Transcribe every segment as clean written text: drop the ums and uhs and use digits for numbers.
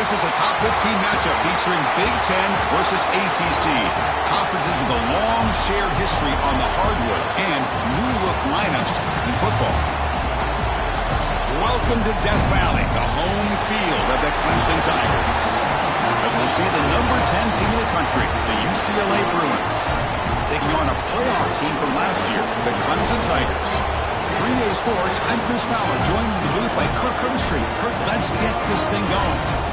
This is a top 15 matchup featuring Big Ten versus ACC. Conferences with a long shared history on the hardwood and new-look lineups in football. Welcome to Death Valley, the home field of the Clemson Tigers. As we'll see the number 10 team in the country, the UCLA Bruins, taking on a playoff team from last year, the Clemson Tigers. 3A Sports, I'm Chris Fowler, joined in the booth by Kirk Herbstreit. Kirk, let's get this thing going.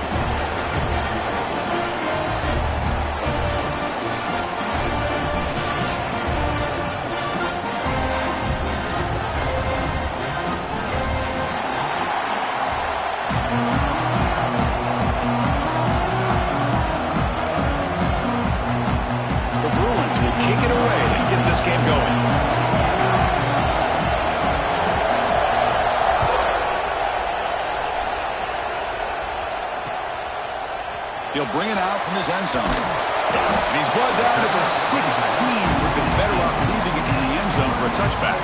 He'll bring it out from his end zone. And he's brought down to the 16. Would have been better off leaving it in the end zone for a touchback.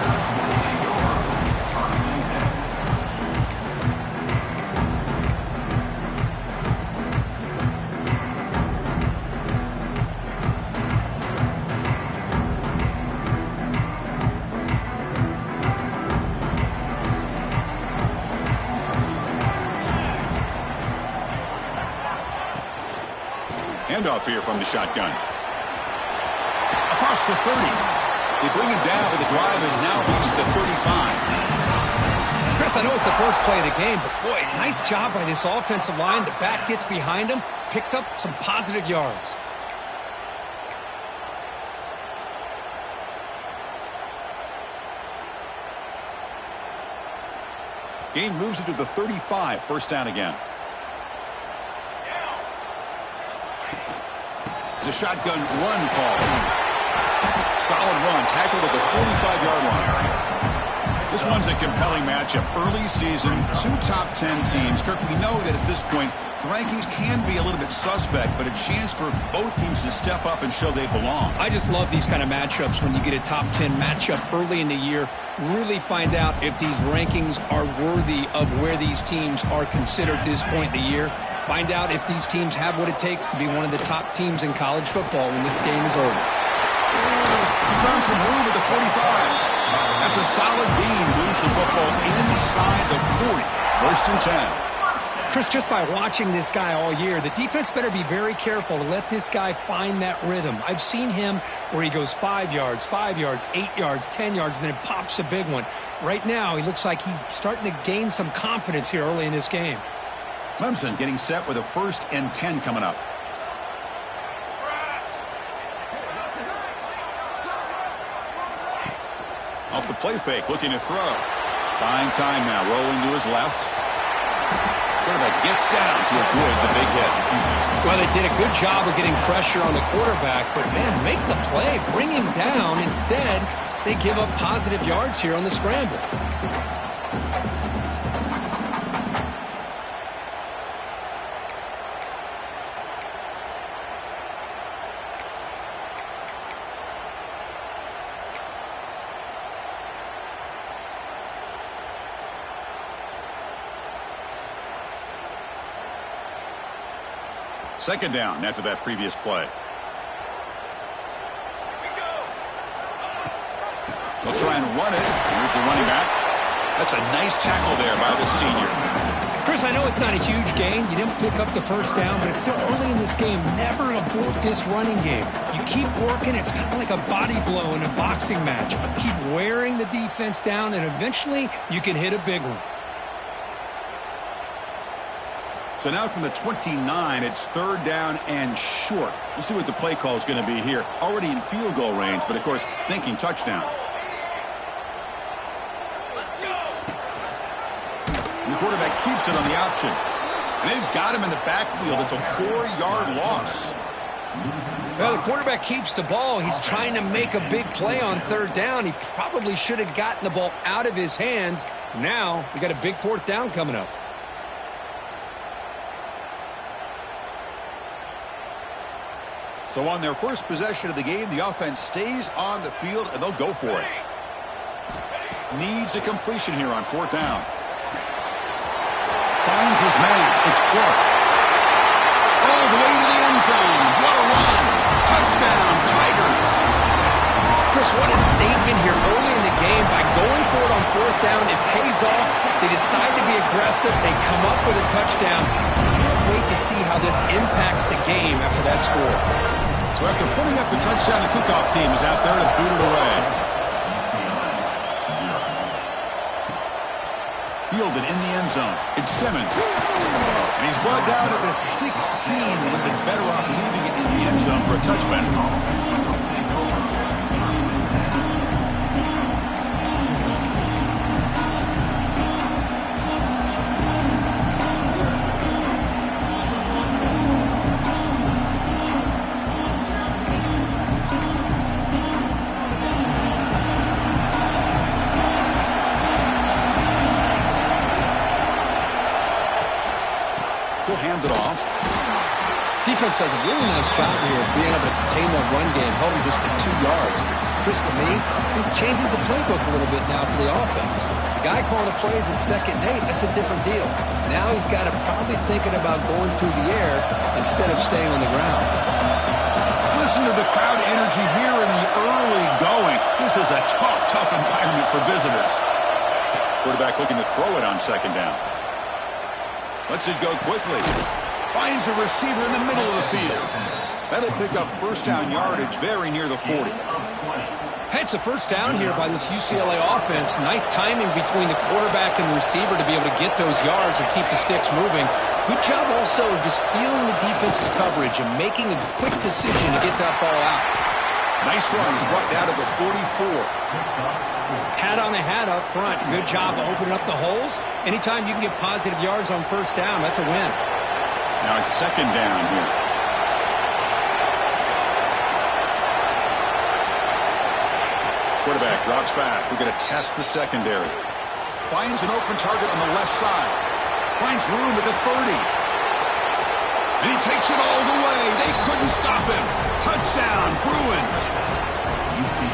Handoff here from the shotgun. Across the 30. They bring him down, but the drive has now reached the 35. Chris, I know it's the first play of the game, but boy, nice job by this offensive line. The back gets behind him, picks up some positive yards. Game moves it to the 35. First down again. A shotgun run call. Solid run, tackled at the 45-yard line. This one's a compelling matchup. Early season, two top 10 teams. Kirk, we know that at this point, the rankings can be a little bit suspect, but a chance for both teams to step up and show they belong. I just love these kind of matchups when you get a top 10 matchup early in the year. Really find out if these rankings are worthy of where these teams are considered at this point in the year. Find out if these teams have what it takes to be one of the top teams in college football when this game is over. He's found some room at the 45. That's a solid gain. Moves the football inside the 40. First and 10. Chris, just by watching this guy all year, the defense better be very careful to let this guy find that rhythm. I've seen him where he goes 5 yards, 5 yards, 8 yards, 10 yards, and then it pops a big one. Right now, he looks like he's starting to gain some confidence here early in this game. Clemson getting set with a 1st and 10 coming up. Off the play fake, looking to throw. Buying time now, rolling to his left. Quarterback gets down to avoid the big hit. Well, they did a good job of getting pressure on the quarterback, but man, make the play, bring him down. Instead, they give up positive yards here on the scramble. Second down after that previous play. They'll try and run it. Here's the running back. That's a nice tackle there by the senior. Chris, I know it's not a huge gain. You didn't pick up the first down, but it's still early in this game. Never abort this running game. You keep working. It's kind of like a body blow in a boxing match. Keep wearing the defense down, and eventually you can hit a big one. So now from the 29, it's 3rd down and short. We'll see what the play call is going to be here. Already in field goal range, but of course thinking touchdown. And the quarterback keeps it on the option. And they've got him in the backfield. It's a 4-yard loss. Well, the quarterback keeps the ball. He's trying to make a big play on 3rd down. He probably should have gotten the ball out of his hands. Now we got a big 4th down coming up. So on their first possession of the game, the offense stays on the field, and they'll go for it. Needs a completion here on 4th down. Finds his man. It's Clark. the way to the end zone. What a run. Touchdown, Tigers. Chris, what a statement here early in the game. By going for it on fourth down, it pays off. They decide to be aggressive. They come up with a touchdown. Can't wait to see how this impacts the game after that score. So after putting up a touchdown, the kickoff team is out there to boot it away. Fielded in the end zone. It's Simmons. And he's brought down at the 16. Would have been better off leaving it in the end zone for a touchback. He'll hand it off. Defense does a really nice job here of being able to contain that run game, held him just to 2 yards. Chris, to me, this changes the playbook a little bit now for the offense. The guy calling the plays in 2nd and 8, that's a different deal. Now he's got to probably thinking about going through the air instead of staying on the ground. Listen to the crowd energy here in the early going. This is a tough environment for visitors. Quarterback looking to throw it on 2nd down. Lets it go quickly. Finds a receiver in the middle of the field. That'll pick up first down yardage very near the 40. Hey, it's a first down here by this UCLA offense. Nice timing between the quarterback and the receiver to be able to get those yards and keep the sticks moving. Good job also just feeling the defense's coverage and making a quick decision to get that ball out. Nice run. He's brought down to the 44. Hat on the hat up front. Good job of opening up the holes. Anytime you can get positive yards on first down, that's a win. Now it's 2nd down here. Quarterback drops back. We're going to test the secondary. Finds an open target on the left side. Finds room at the 30. And he takes it all the way. They couldn't stop him. Touchdown, Bruins.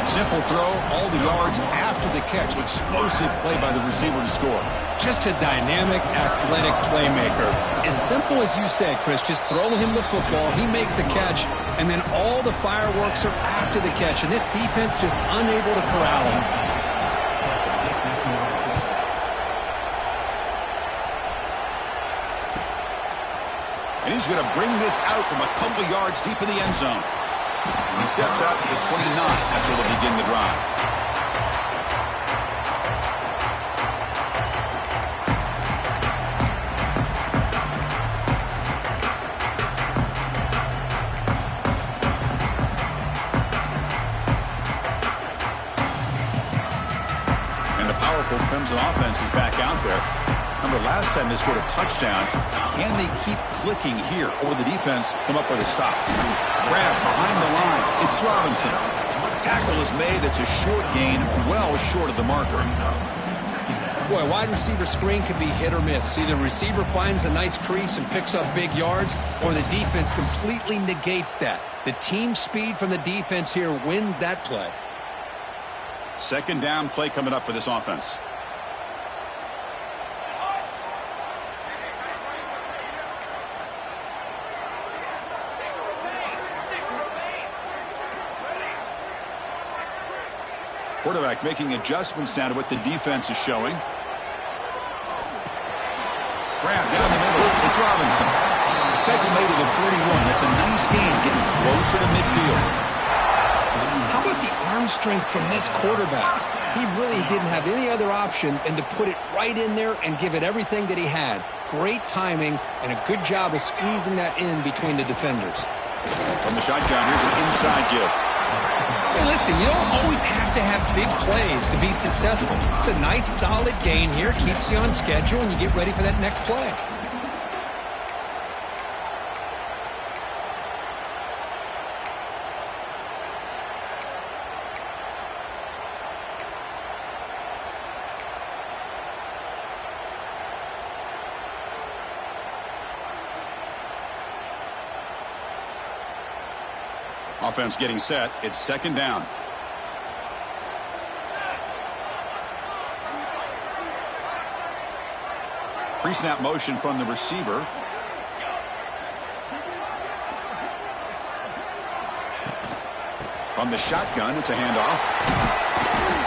Simple throw, all the yards after the catch. Explosive play by the receiver to score. Just a dynamic, athletic playmaker. As simple as you said, Chris, just throw him the football, he makes a catch, and then all the fireworks are after the catch, and this defense just unable to corral him. And he's going to bring this out from a couple yards deep in the end zone. He steps out to the 29. That's where they'll begin the drive. And the powerful Clemson offense is back out there. Remember, last time they scored a touchdown. Can they keep clicking here, or will the defense come up with a stop? Grab behind the line. It's Robinson. Tackle is made. That's a short gain, well short of the marker. Boy, wide receiver screen can be hit or miss. Either the receiver finds a nice crease and picks up big yards, or the defense completely negates that. The team speed from the defense here wins that play. 2nd down play coming up for this offense. Quarterback making adjustments now to what the defense is showing. Grab down the middle. It's Robinson. Takes him to the 41. That's a nice gain, getting closer to midfield. How about the arm strength from this quarterback? He really didn't have any other option than to put it right in there and give it everything that he had. Great timing and a good job of squeezing that in between the defenders. From the shotgun, here's an inside give. Hey, listen, you don't always have to have big plays to be successful. It's a nice, solid gain here. Keeps you on schedule, and you get ready for that next play. Offense getting set. It's 2nd down. Pre-snap motion from the receiver. From the shotgun, it's a handoff.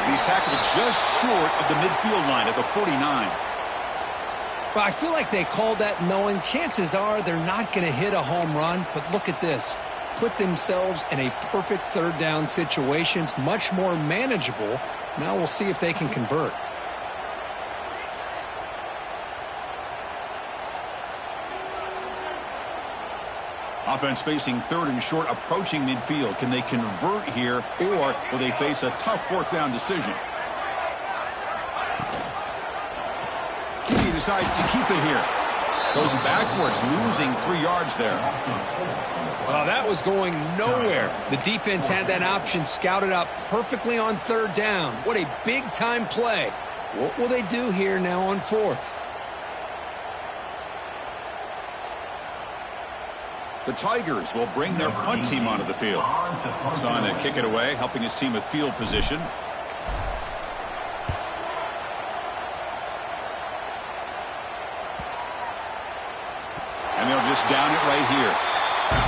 He's tackled just short of the midfield line at the 49. Well, I feel like they called that knowing chances are they're not going to hit a home run. But look at this. Put themselves in a perfect third down situation. It's much more manageable. Now we'll see if they can convert. Offense facing third and short, approaching midfield. Can they convert here, or will they face a tough fourth down decision? He decides to keep it here. Goes backwards, losing 3 yards there. Well, that was going nowhere. The defense had that option scouted out perfectly on third down. What a big-time play. What will they do here now on fourth? The Tigers will bring their punt team onto the field. He's on to kick it away, helping his team with field position. And they'll just down it right here.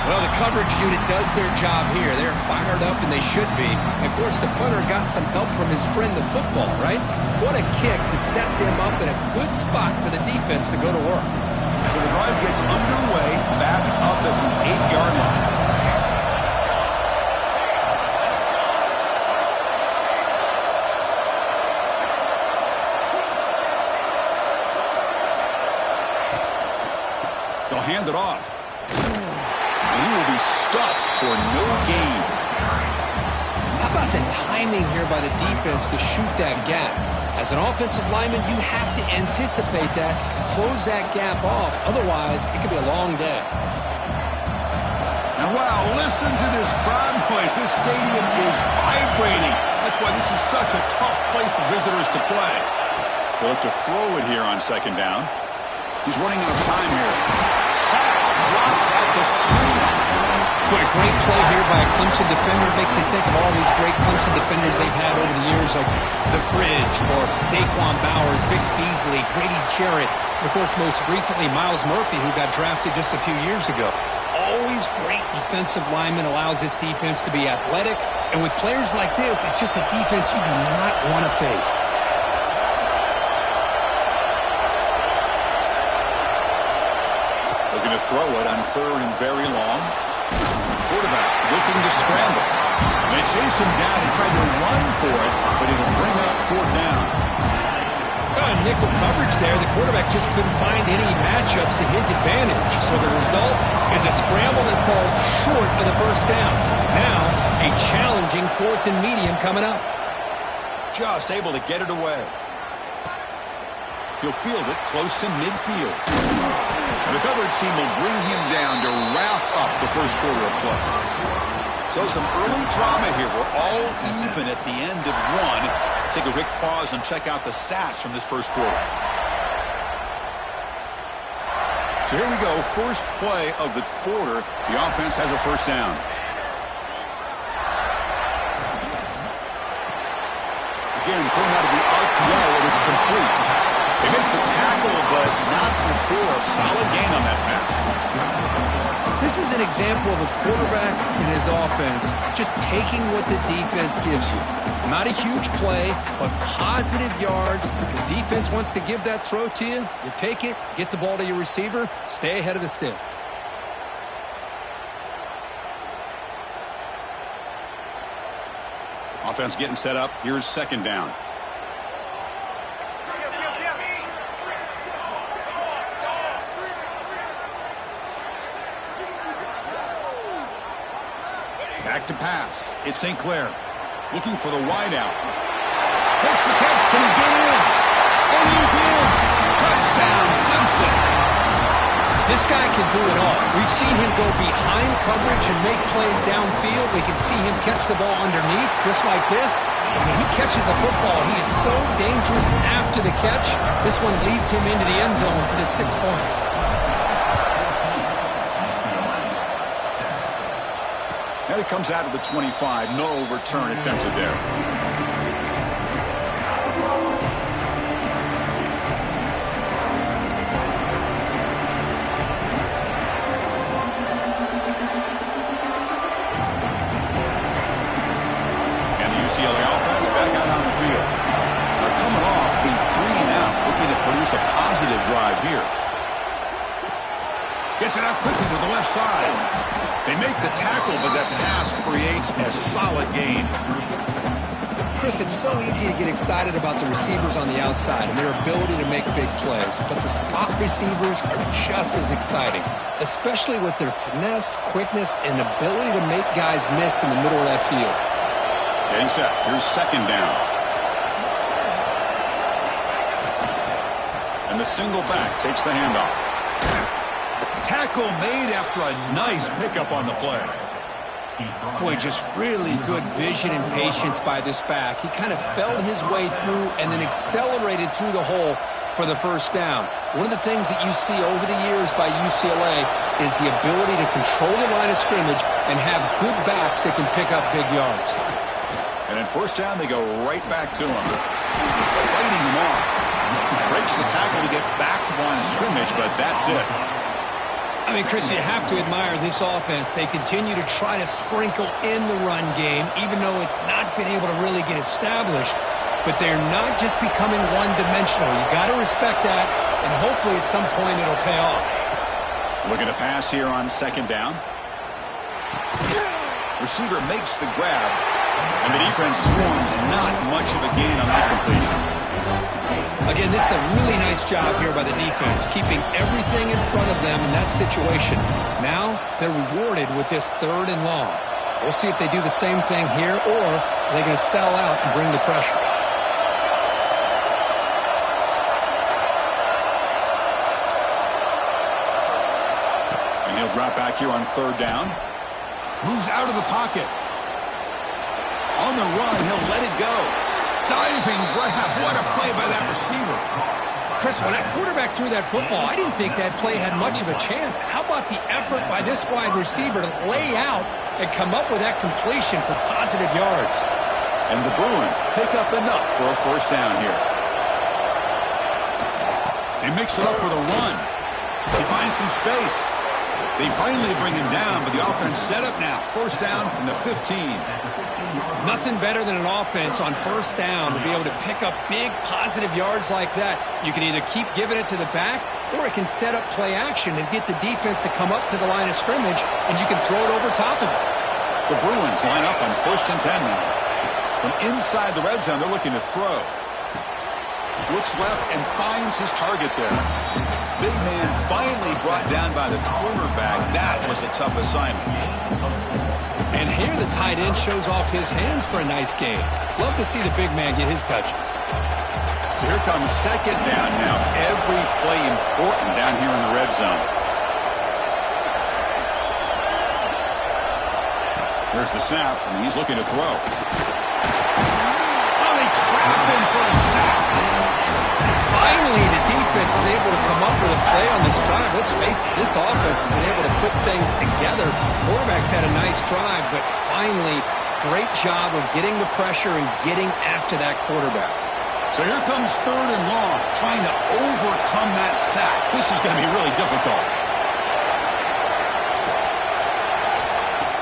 Well, the coverage unit does their job here. They're fired up, and they should be. Of course, the punter got some help from his friend, the football, right? What a kick to set them up in a good spot for the defense to go to work. So the drive gets underway, backed up at the 8-yard line. They'll hand it off. And he will be stuffed for no gain. How about the timing here by the defense to shoot that gap? As an offensive lineman, you have to anticipate that, close that gap off. Otherwise, it could be a long day. And wow, listen to this crowd noise. This stadium is vibrating. That's why this is such a tough place for visitors to play. They look to throw it here on second down. He's running out of time here. Sacked, dropped at the 3. Boy, a great play here by a Clemson defender. Makes you think of all these great Clemson defenders they've had over the years, like The Fridge or Daquan Bowers, Vic Beasley, Grady Jarrett, and of course, most recently, Miles Murphy, who got drafted just a few years ago. Always great defensive lineman, allows this defense to be athletic. And with players like this, it's just a defense you do not want to face. Looking to throw it on third and very long. Quarterback looking to scramble. They chase him down and try to run for it, but it'll bring up fourth down. Nickel coverage there. The quarterback just couldn't find any matchups to his advantage. So the result is a scramble that falls short of the first down. Now, a challenging fourth and medium coming up. Just able to get it away. He'll field it close to midfield. The coverage team will bring him down to wrap up the first quarter of play. So some early drama here. We're all even at the end of one. Let's take a quick pause and check out the stats from this first quarter. So here we go. First play of the quarter. The offense has a first down. Again, thrown out of the RPO, and it's complete. They make the tackle, but not before a solid gain on that pass. This is an example of a quarterback in his offense just taking what the defense gives you. Not a huge play, but positive yards. The defense wants to give that throw to you. You take it, get the ball to your receiver, stay ahead of the sticks. Offense getting set up. Here's second down. Back to pass. It's St. Clair. Looking for the wideout. Makes the catch. Can he get in? And he's in. Touchdown, Clemson. This guy can do it all. We've seen him go behind coverage and make plays downfield. We can see him catch the ball underneath, just like this. And when he catches a football, he is so dangerous after the catch. This one leads him into the end zone for the 6 points. And it comes out of the 25. No return attempted there. positive drive here. Gets it out quickly to the left side. They make the tackle, but that pass creates a solid gain. Chris, it's so easy to get excited about the receivers on the outside and their ability to make big plays, but the slot receivers are just as exciting, especially with their finesse, quickness, and ability to make guys miss in the middle of that field. Getting set. Here's second down. And the single back takes the handoff. Tackle made after a nice pickup on the play. Boy, just really good vision and patience by this back. He kind of felt his way through and then accelerated through the hole for the first down. One of the things that you see over the years by UCLA is the ability to control the line of scrimmage and have good backs that can pick up big yards. And in first down, they go right back to him. Fighting him off. Breaks the tackle to get back to the line of scrimmage, but that's it. I mean, Chris, you have to admire this offense. They continue to try to sprinkle in the run game, even though it's not been able to really get established. But they're not just becoming one-dimensional. You got to respect that, and hopefully at some point it'll pay off. Looking to pass here on second down. Receiver makes the grab, and the defense swarms. Not much of a gain on that completion. Again, this is a really nice job here by the defense, keeping everything in front of them in that situation. Now they're rewarded with this third and long. We'll see if they do the same thing here, or are they going to sell out and bring the pressure. And he'll drop back here on third down. Moves out of the pocket. On the run, he'll let it go. Diving grab. What a play by that receiver. Chris, when that quarterback threw that football, I didn't think that play had much of a chance. How about the effort by this wide receiver to lay out and come up with that completion for positive yards? And the Bruins pick up enough for a first down here. They mix it up with a run. He finds some space. They finally bring him down, but the offense set up now. First down from the 15. Nothing better than an offense on first down to be able to pick up big positive yards like that. You can either keep giving it to the back, or it can set up play action and get the defense to come up to the line of scrimmage, and you can throw it over top of it. The Bruins line up on first and 10 now. From inside the red zone, they're looking to throw. Looks left and finds his target there. Big man finally brought down by the cornerback. That was a tough assignment. And here the tight end shows off his hands for a nice game. Love to see the big man get his touches. So here comes second down now. Every play important down here in the red zone. There's the snap, and he's looking to throw. Oh, they trap him for a sack. Finally, the defense is able to come up with a play on this drive. Let's face it, this offense has been able to put things together. Quarterback's had a nice drive, but finally, great job of getting the pressure and getting after that quarterback. So here comes third and long, trying to overcome that sack. This is going to be really difficult.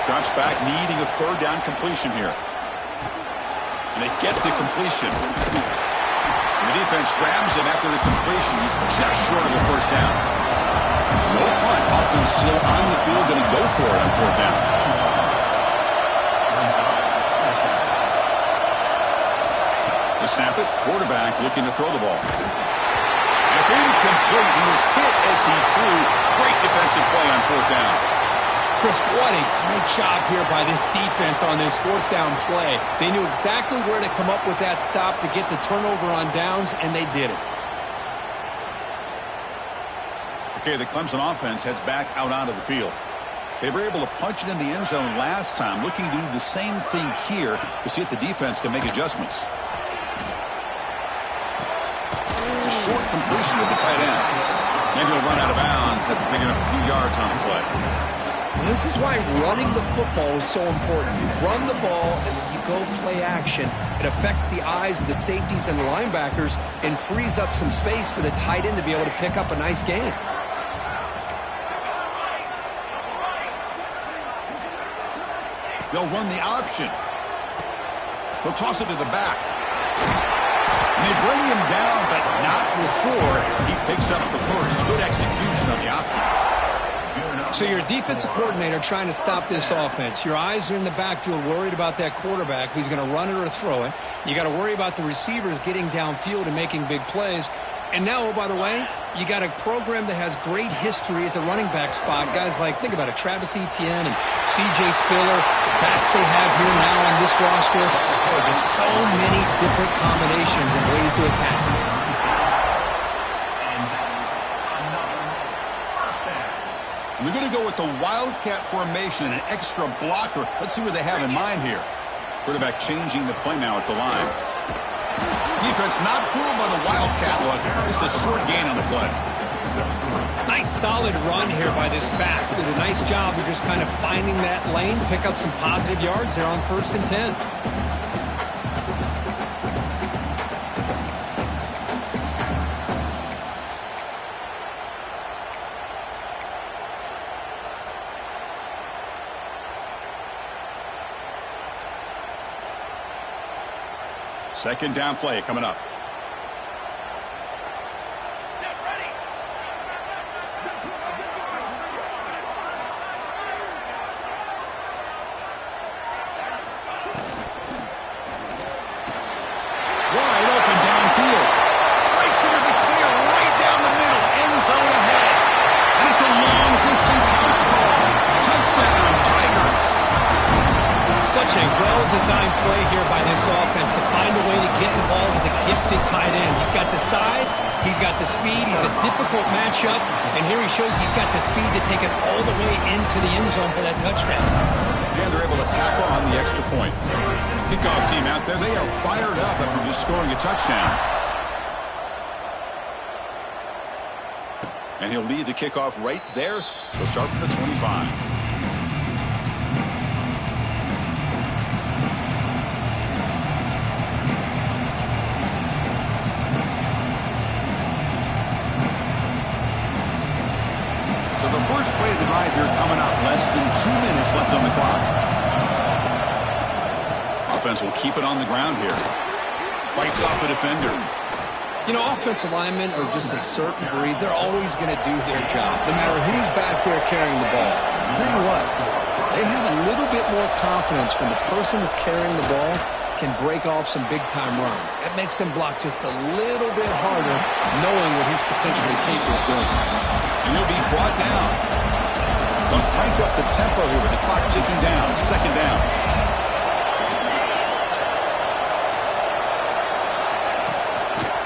Drops back, needing a third down completion here. And they get the completion. The defense grabs him after the completion. He's just short of a first down. No punt. Offense still on the field, going to go for it on fourth down. They snap it. Quarterback looking to throw the ball. It's incomplete. He was hit as he threw. Great defensive play on fourth down. Chris, what a great job here by this defense on this fourth down play. They knew exactly where to come up with that stop to get the turnover on downs, and they did it. Okay, the Clemson offense heads back out onto the field. They were able to punch it in the end zone last time, looking to do the same thing here to see if the defense can make adjustments. A short completion to the tight end. Maybe he'll run out of bounds after picking up a few yards on the play. This is why running the football is so important. You run the ball, and then you go play action. It affects the eyes of the safeties and the linebackers and frees up some space for the tight end to be able to pick up a nice gain. They'll run the option. He'll toss it to the back. And they bring him down, but not before He picks up the first. Good execution of the option. So you're a defensive coordinator trying to stop this offense. Your eyes are in the backfield worried about that quarterback who's going to run it or throw it. You got to worry about the receivers getting downfield and making big plays. And now, oh, by the way, you got a program that has great history at the running back spot. Guys like, think about it, Travis Etienne and C.J. Spiller, backs they have here now on this roster. Oh, there's so many different combinations and ways to attack. We're going to go with the Wildcat formation, an extra blocker. Let's see what they have in mind here. Quarterback changing the play now at the line. Defense not fooled by the Wildcat look. Just a short gain on the play. Nice solid run here by this back. Did a nice job of just kind of finding that lane, pick up some positive yards there on 1st and 10. Second down play coming up. Wide open downfield. Breaks into the clear right down the middle. End zone ahead. And it's a long distance house call. Touchdown, Tigers. Such a well-designed play here by this offense to find a way to get the ball to the gifted tight end. He's got the size, he's got the speed, he's a difficult matchup, and here he shows he's got the speed to take it all the way into the end zone for that touchdown. And they're able to tackle on the extra point. Kickoff team out there, they are fired up after just scoring a touchdown. And he'll lead the kickoff right there. He'll start from the 25. So the first play of the drive here coming up. Less than 2 minutes left on the clock. Offense will keep it on the ground here. Fights off a defender. You know, offensive linemen are just a certain breed. They're always going to do their job, no matter who's back there carrying the ball. I'll tell you what, they have a little bit more confidence when the person that's carrying the ball can break off some big-time runs. That makes them block just a little bit harder, knowing what he's potentially capable of doing. And he'll be brought down. They'll crank up the tempo here with the clock ticking down. Second down.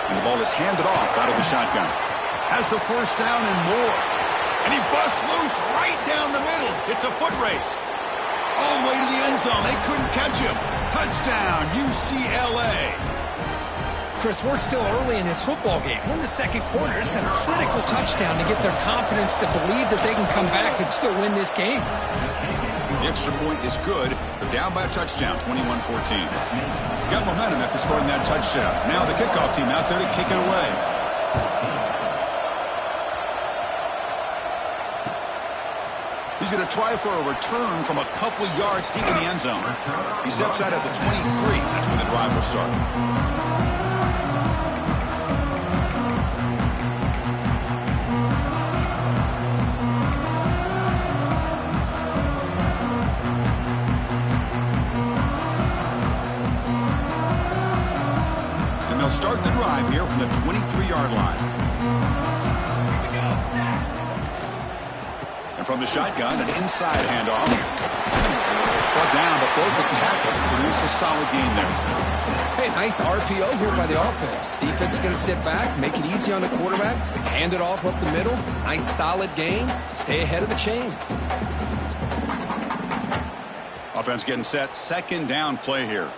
And the ball is handed off out of the shotgun. Has the first down and more. And he busts loose right down the middle. It's a foot race. All the way to the end zone. They couldn't catch him. Touchdown, UCLA. Chris, we're still early in this football game. We're in the second quarter. It's a critical touchdown to get their confidence to believe that they can come back and still win this game. The extra point is good. They're down by a touchdown, 21-14. Got momentum after scoring that touchdown. Now the kickoff team out there to kick it away. He's going to try for a return from a couple of yards deep in the end zone. He steps out at the 23. That's where the drive will start. And they'll start the drive here from the 23-yard line. And from the shotgun, an inside handoff. Brought down, but broke the tackle. Produce a solid gain there. Hey, nice RPO here by the offense. Defense is going to sit back, make it easy on the quarterback, hand it off up the middle. Nice solid gain. Stay ahead of the chains. Offense getting set. Second down play here.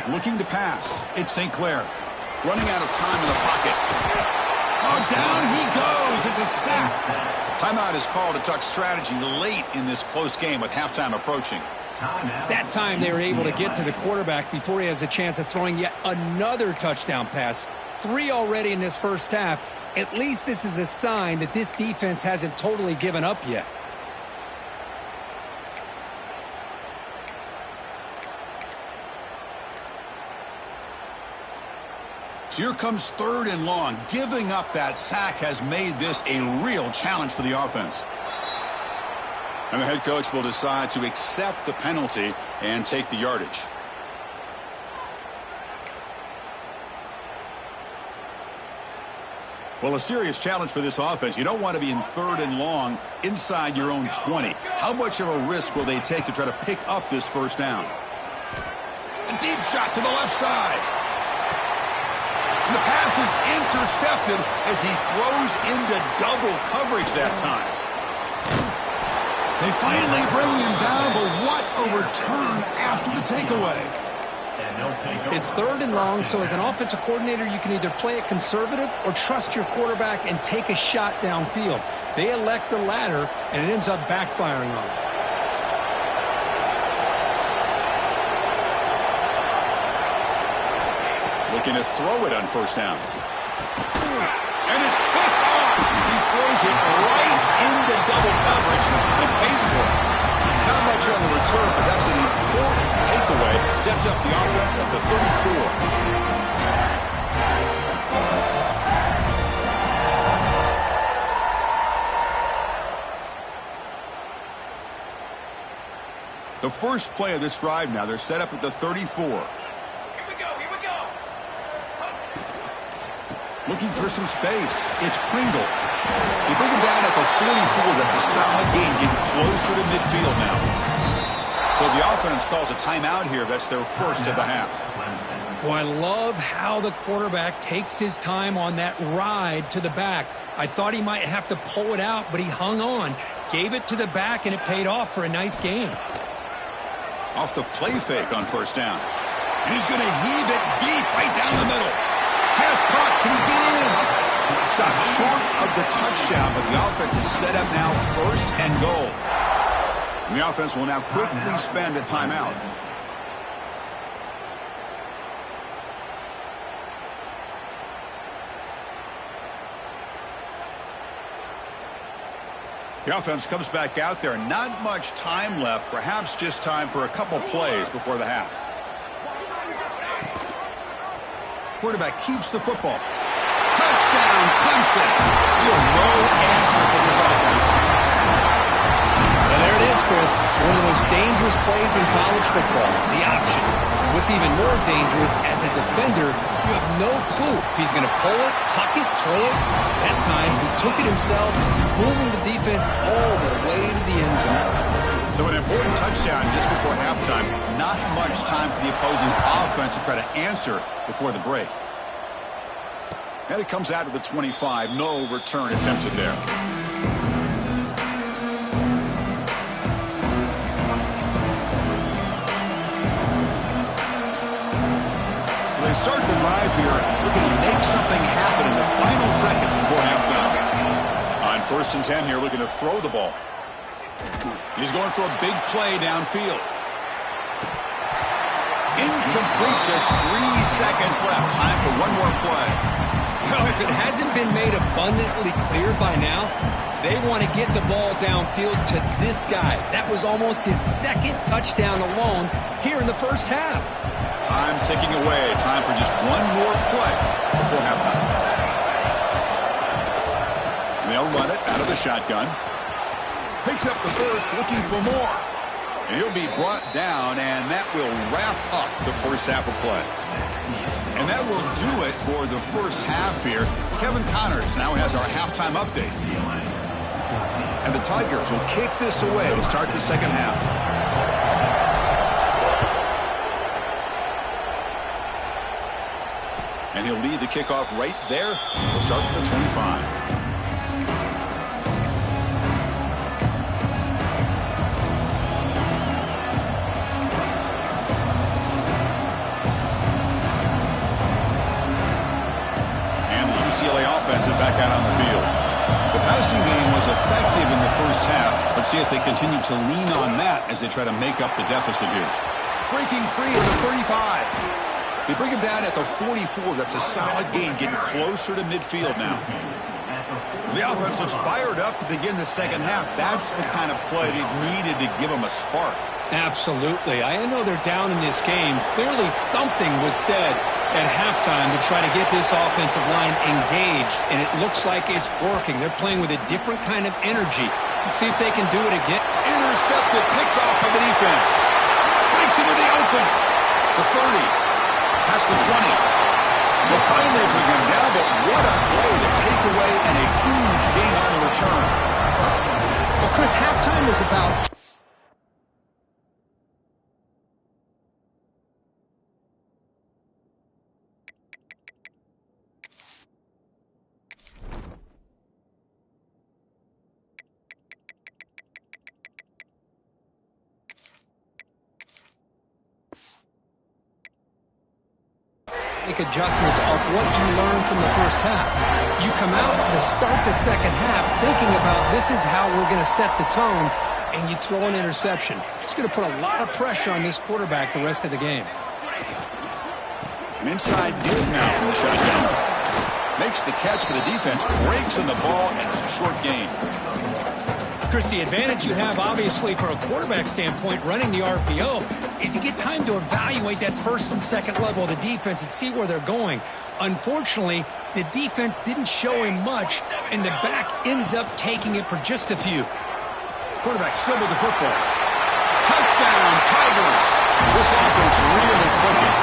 Looking to pass. It's St. Clair. Running out of time in the pocket. Oh, down he goes. It's a sack. Timeout is called to talk strategy late in this close game with halftime approaching. That time they were able to get to the quarterback before he has a chance of throwing yet another touchdown pass. 3 already in this first half. At least this is a sign that this defense hasn't totally given up yet. So here comes 3rd and long. Giving up that sack has made this a real challenge for the offense. And the head coach will decide to accept the penalty and take the yardage. Well, a serious challenge for this offense. You don't want to be in 3rd and long inside your own 20. How much of a risk will they take to try to pick up this 1st down? A deep shot to the left side. And the pass is intercepted as he throws into double coverage that time. They finally bring him down, but what a return after the takeaway. It's 3rd and long, so as an offensive coordinator, you can either play it conservative or trust your quarterback and take a shot downfield. They elect the latter, and it ends up backfiring on them. Looking to throw it on 1st down. And it's picked off. He throws it right into double coverage and pays for it. Not much on the return, but that's an important takeaway. Sets up the offense at the 34. The first play of this drive now, they're set up at the 34. Here we go. Looking for some space. It's Pringle. They bring him down at the 44. That's a solid gain, getting closer to midfield now. So the offense calls a timeout here. That's their first of the half. Boy, I love how the quarterback takes his time on that ride to the back. I thought he might have to pull it out, but he hung on, gave it to the back, and it paid off for a nice gain. Off the play fake on 1st down. And he's going to heave it deep right down the middle. Pass caught. Can he get in? Stopped short of the touchdown, but the offense is set up now 1st and goal. And the offense will now quickly spend a timeout. The offense comes back out there. Not much time left. Perhaps just time for a couple plays before the half. Quarterback keeps the football. Touchdown, Clemson. Still no answer for this offense. And there it is, Chris. One of the most dangerous plays in college football. The option. What's even more dangerous, as a defender, you have no clue if he's going to pull it, tuck it, throw it. That time, he took it himself, fooling the defense all the way to the end zone. So an important touchdown just before halftime. Not much time for the opposing offense to try to answer before the break. And it comes out to the 25. No return attempted there. So they start the drive here, looking to make something happen in the final seconds before halftime. On 1st and 10 here, looking to throw the ball. He's going for a big play downfield. Incomplete, just 3 seconds left. Time for one more play. Well, if it hasn't been made abundantly clear by now, they want to get the ball downfield to this guy. That was almost his 2nd touchdown alone here in the 1st half. Time ticking away. Time for just one more play before halftime. And they'll run it out of the shotgun. Picks up the burst, looking for more. And he'll be brought down, and that will wrap up the 1st half of play. And that will do it for the 1st half here. Kevin Connors now has our halftime update. And the Tigers will kick this away to start the 2nd half. And he'll lead the kickoff right there. We'll start with the 25. UCLA offensive back out on the field. The passing game was effective in the 1st half. Let's see if they continue to lean on that as they try to make up the deficit here. Breaking free at the 35. They bring him down at the 44. That's a solid gain, getting closer to midfield now. The offense looks fired up to begin the second half. That's the kind of play they've needed to give them a spark. Absolutely. I know they're down in this game. Clearly something was said at halftime to try to get this offensive line engaged, and it looks like it's working. They're playing with a different kind of energy. Let's see if they can do it again. Intercepted, picked off by the defense. Breaks into the open. The 30. Past the 20. They'll finally bring him down, but what a play, the takeaway, and a huge gain on the return. Well, Chris, halftime is about... make adjustments off what you learned from the first half. You come out to start the second half thinking about this is how we're going to set the tone, and you throw an interception. It's going to put a lot of pressure on this quarterback the rest of the game. An inside give now from the shotgun. Makes the catch for the defense, breaks in the ball, and it's a short gain. Chris, the advantage you have, obviously, for a quarterback standpoint, running the RPO, is you get time to evaluate that first and second level of the defense and see where they're going. Unfortunately, the defense didn't show him much, and the back ends up taking it for just a few. Quarterback still with the football. Touchdown, Tigers! This offense really clicking.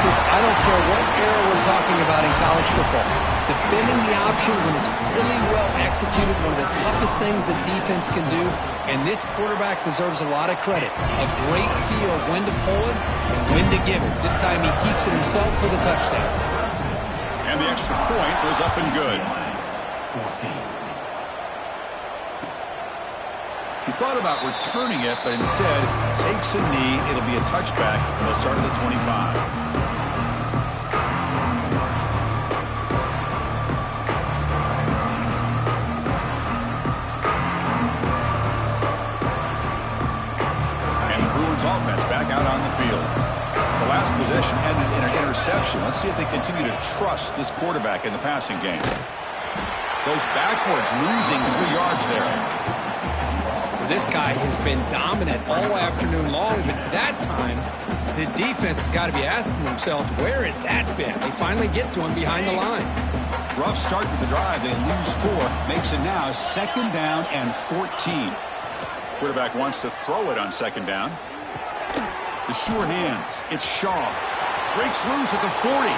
Chris, I don't care what era we're talking about in college football. Defending the option when it's really well executed, one of the toughest things that defense can do, and this quarterback deserves a lot of credit. A great feel of when to pull it and when to give it. This time he keeps it himself for the touchdown. And the extra point was up and good. He thought about returning it, but instead takes a knee. It'll be a touchback, and they'll start at the 25. Offense back out on the field. The last possession ended in an interception. Let's see if they continue to trust this quarterback in the passing game. Goes backwards, losing 3 yards there. This guy has been dominant all afternoon long, but that time the defense has got to be asking themselves, where has that been? They finally get to him behind the line. Rough start to the drive. They lose 4. Makes it now 2nd down and 14. Quarterback wants to throw it on 2nd down. The sure hands. It's Shaw. Breaks loose at the 40.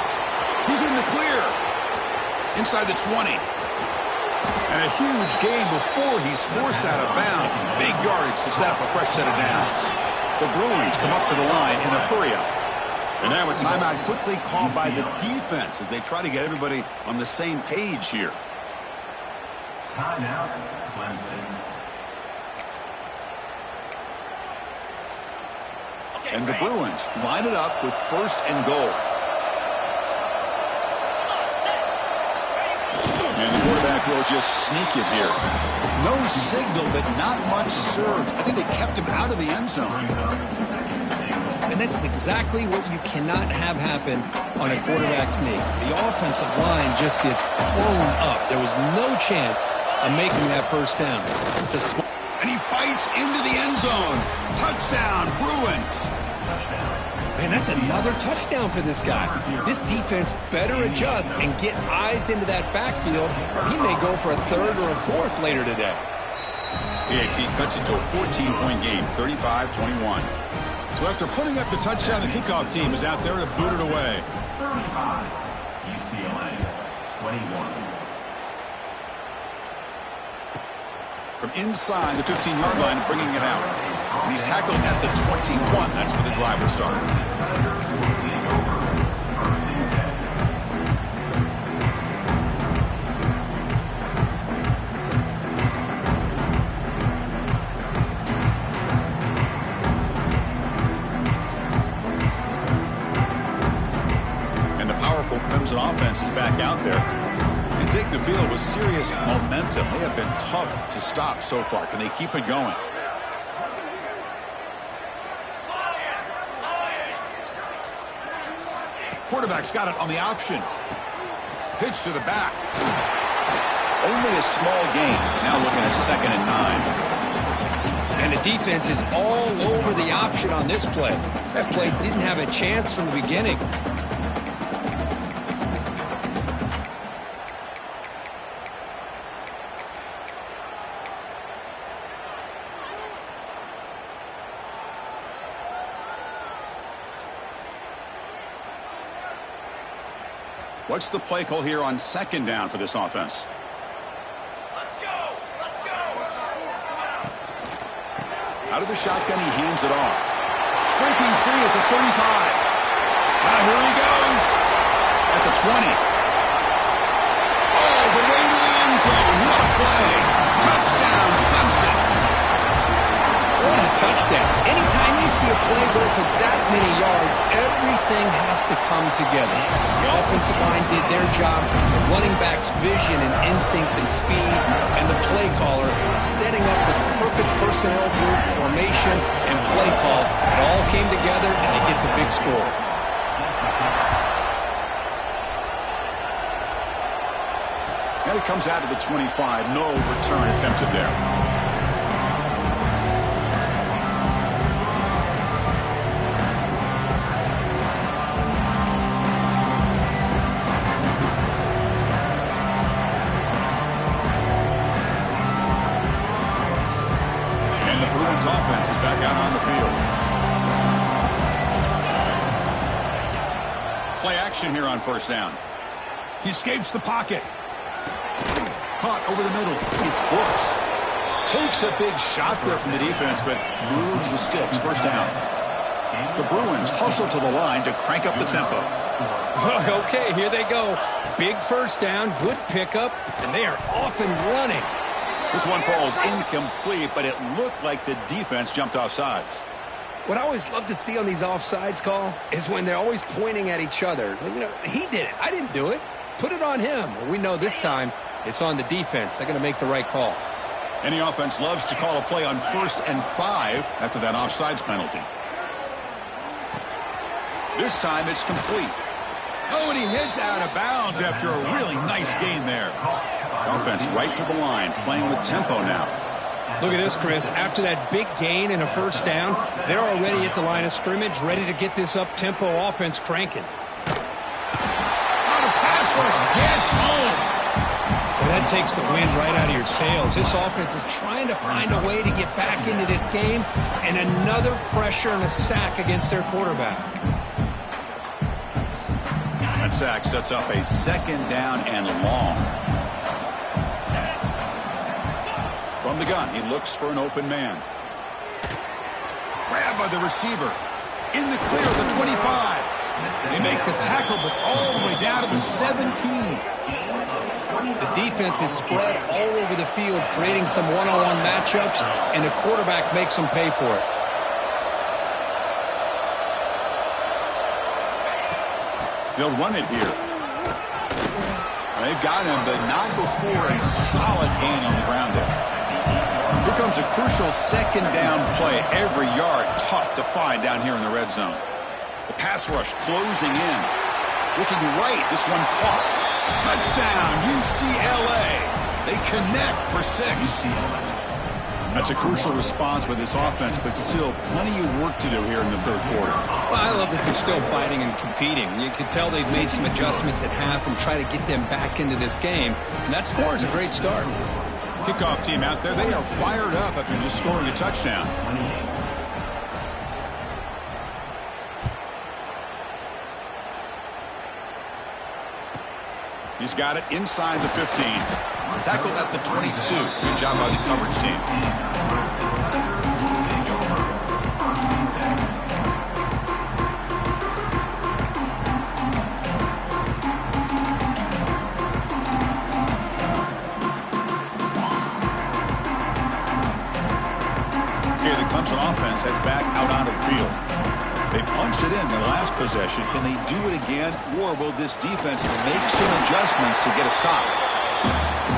He's in the clear. Inside the 20. And a huge gain before he's forced out of bounds. Big yardage to set up a fresh set of downs. The Bruins come up to the line in a hurry-up. And now a timeout quickly called by the defense as they try to get everybody on the same page here. Timeout, Clemson. And the Bruins line it up with 1st and goal. And the quarterback will just sneak it here. No signal, but not much served. I think they kept him out of the end zone. And this is exactly what you cannot have happen on a quarterback sneak. The offensive line just gets blown up. There was no chance of making that first down. It's a small... And he fights into the end zone. Touchdown, Bruins. Man, that's another touchdown for this guy. This defense better adjust and get eyes into that backfield, or he may go for a 3rd or a 4th later today. PAT cuts it to a 14-point game, 35-21. So after putting up the touchdown, the kickoff team is out there to boot it away. 35, UCLA, 21. From inside the 15-yard line, bringing it out. And he's tackled at the 21. That's where the drive will start. And the powerful Clemson offense is back out there. And take the field with serious momentum. They have been tough to stop so far. Can they keep it going? Quarterback's got it on the option. Pitch to the back. only a small gain. Now looking at 2nd and 9. And the defense is all over the option on this play. That play didn't have a chance from the beginning. What's the play call here on 2nd down for this offense? Let's go! Let's go! Out of the shotgun, he hands it off. Breaking free at the 35. Here he goes. At the 20. All the way to the end zone. What a play. Touchdown, Clemson. What a touchdown. Anytime you see a play go for that many yards, everything has to come together. The offensive line did their job, the running back's vision and instincts and speed, and the play caller setting up the perfect personnel group, formation, and play call. It all came together, and they get the big score. And it comes out to the 25. No return attempted there. Offense is back out on the field. Play action here on 1st down. He escapes the pocket. Caught over the middle. It's Brooks. Takes a big shot there from the defense, but moves the sticks. 1st down. The Bruins hustle to the line to crank up the tempo. Okay, here they go. Big 1st down, good pickup, and they are off and running. This one falls incomplete, but it looked like the defense jumped off sides. What I always love to see on these offsides call is when they're always pointing at each other. You know, he did it. I didn't do it. Put it on him. Well, we know this time it's on the defense. They're going to make the right call. Any offense loves to call a play on 1st and 5 after that offsides penalty. This time it's complete. Oh, and he heads out of bounds after a really nice gain there. Offense right to the line, playing with tempo now. Look at this, Chris. After that big gain and a 1st down, they're already at the line of scrimmage, ready to get this up-tempo offense cranking. The pass rush gets home. Well, that takes the wind right out of your sails. This offense is trying to find a way to get back into this game, and another pressure and a sack against their quarterback. That sack sets up a 2nd down and long. From the gun, he looks for an open man. Grabbed by the receiver. In the clear of the 25. They make the tackle, but all the way down to the 17. The defense is spread all over the field, creating some one-on-one matchups, and the quarterback makes them pay for it. They'll run it here. They've got him, but not before a solid gain on the ground there. Here comes a crucial 2nd down play. Every yard tough to find down here in the red zone. The pass rush closing in. Looking right, this one caught. Touchdown, UCLA. They connect for 6. That's a crucial response by this offense, but still plenty of work to do here in the 3rd quarter. Well, I love that they're still fighting and competing. You can tell they've made some adjustments at half and try to get them back into this game. And that score is a great start. Kickoff team out there, they are fired up after just scoring a touchdown. He's got it inside the 15. Tackled at the 22. Good job by the coverage team. Okay, the Clemson offense heads back out onto the field. They punched it in their last possession. Can they do it again, or will this defense make some adjustments to get a stop?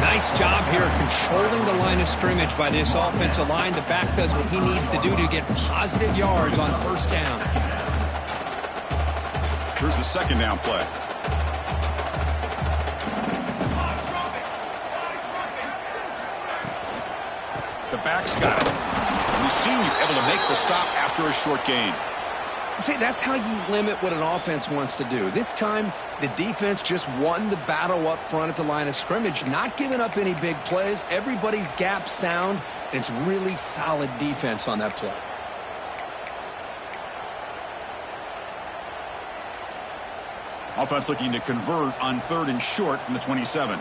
Nice job here controlling the line of scrimmage by this offensive line. The back does what he needs to do to get positive yards on 1st down. Here's the 2nd down play. halfback's got it. And the senior able to make the stop after a short gain. See, that's how you limit what an offense wants to do. This time, the defense just won the battle up front at the line of scrimmage, not giving up any big plays. Everybody's gap sound, and it's really solid defense on that play. Offense looking to convert on 3rd and short from the 27.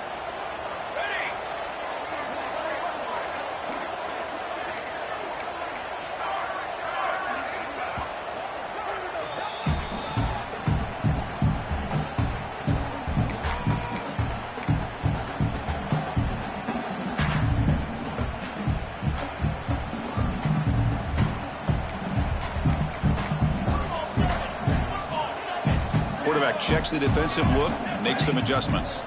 Quarterback checks the defensive look, makes some adjustments.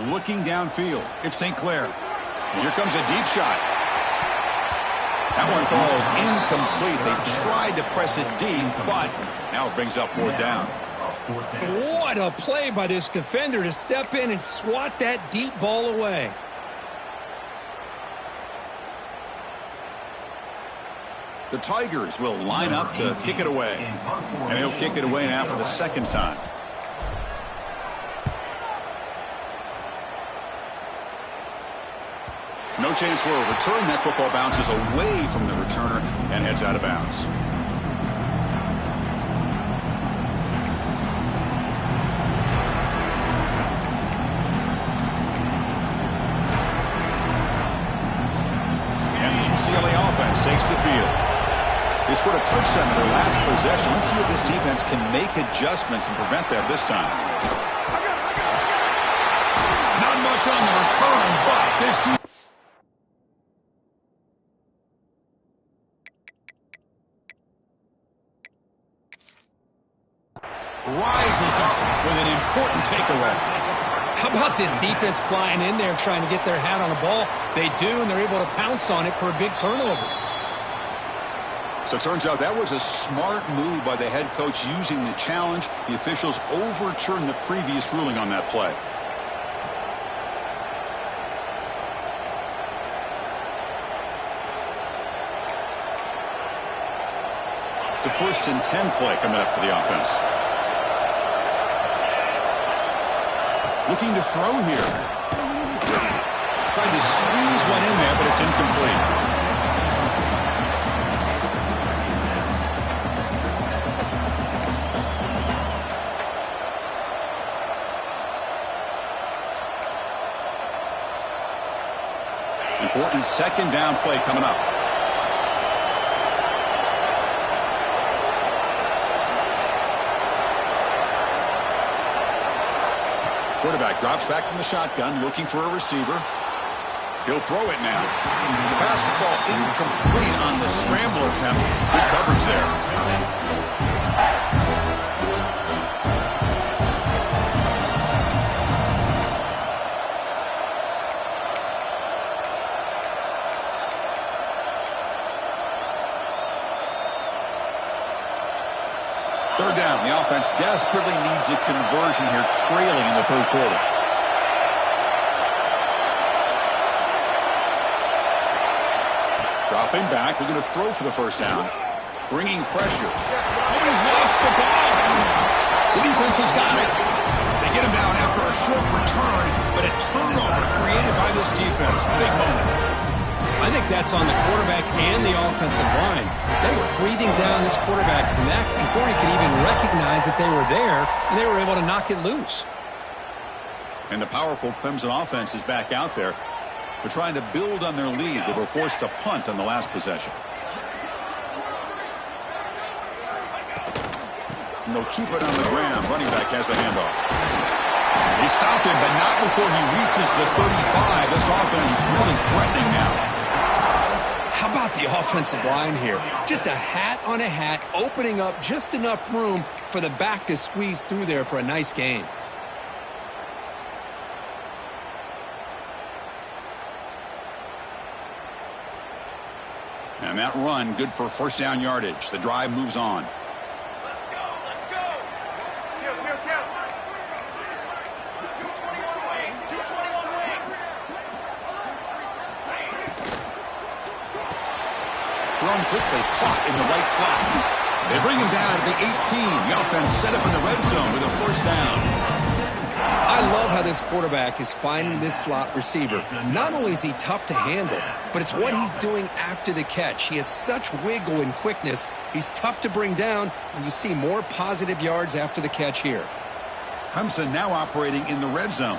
Looking downfield, it's St. Clair. And here comes a deep shot. That one falls incomplete. They tried to press it deep, but now it brings up 4th down. What a play by this defender to step in and swat that deep ball away. The Tigers will line up to kick it away. And he'll kick it away now for the 2nd time. No chance for a return. That football bounces away from the returner and heads out of bounds. And the UCLA offense takes the field. They scored a touchdown in their last possession. Let's see if this defense can make adjustments and prevent that this time. Not much on the return, but this defense rises up with an important takeaway. How about this defense flying in there trying to get their hat on the ball? They do, and they're able to pounce on it for a big turnover. So it turns out that was a smart move by the head coach using the challenge. The officials overturned the previous ruling on that play. It's a 1st and 10 play coming up for the offense. Looking to throw here. Tried to squeeze one in there, but it's incomplete. Important 2nd down play coming up. Quarterback drops back from the shotgun, looking for a receiver. He'll throw it now. The pass will fall incomplete on the scramble attempt. Good coverage there. Third down. The offense desperately needs a conversion here, trailing in the 3rd quarter. Dropping back, looking to throw for the 1st down. Bringing pressure. Oh, he's lost the ball. The defense has got it. They get him down after a short return, but a turnover created by this defense. Big moment. I think that's on the quarterback and the offensive line. They were breathing down this quarterback's neck before he could even recognize that they were there, and they were able to knock it loose. And the powerful Clemson offense is back out there. They're trying to build on their lead. They were forced to punt on the last possession. And they'll keep it on the ground. Running back has the handoff. They stop him, but not before he reaches the 35. This offense really threatening now. How about the offensive line here? Just a hat on a hat, opening up just enough room for the back to squeeze through there for a nice gain. And that run, good for 1st down yardage. The drive moves on. Let's go, let's go. Count. 221 wing, 221 wing. thrown quickly, caught in the right flat. They bring him down at the 18. The offense set up in the red zone with a first down. I love how this quarterback is finding this slot receiver. Not only is he tough to handle, but it's what he's doing after the catch. He has such wiggle and quickness. He's tough to bring down, and you see more positive yards after the catch here. Clemson now operating in the red zone.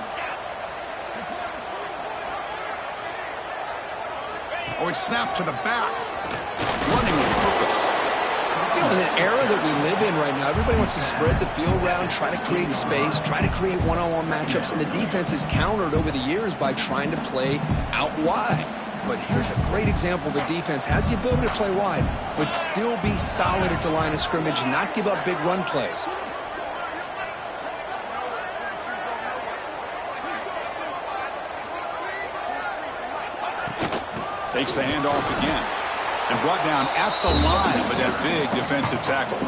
Oh, it's snapped to the back. Running with purpose. You know, in an era that we live in right now, everybody wants to spread the field around, try to create space, try to create one-on-one matchups, and the defense is countered over the years by trying to play out wide. But here's a great example of a defense has the ability to play wide, but still be solid at the line of scrimmage and not give up big run plays. Takes the handoff again. And brought down at the line with that big defensive tackle.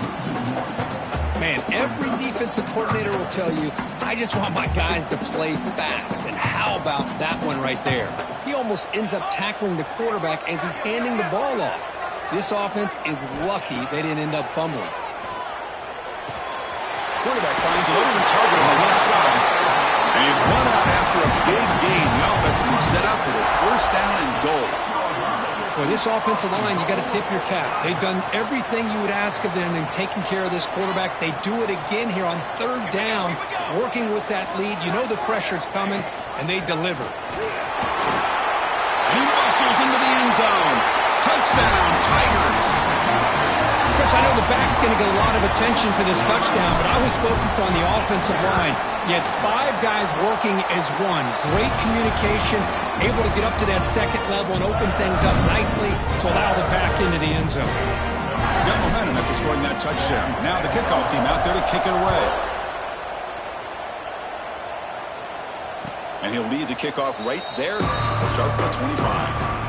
Man, every defensive coordinator will tell you, I just want my guys to play fast. And how about that one right there? He almost ends up tackling the quarterback as he's handing the ball off. This offense is lucky they didn't end up fumbling. Quarterback finds an open target on the left side. And he's run out after a big gain. The offense will be set up for a first down and goal. Boy, this offensive line, you got to tip your cap. They've done everything you would ask of them in taking care of this quarterback. They do it again here on third down, working with that lead. You know the pressure's coming, and they deliver. And he muscles into the end zone. Touchdown, Tigers. Chris, I know the back's going to get a lot of attention for this touchdown, but I was focused on the offensive line. You had 5 guys working as one. Great communication, able to get up to that second level and open things up nicely to allow the back into the end zone. Got momentum after scoring that touchdown. Now the kickoff team out there to kick it away. And he'll lead the kickoff right there. He'll start with 25.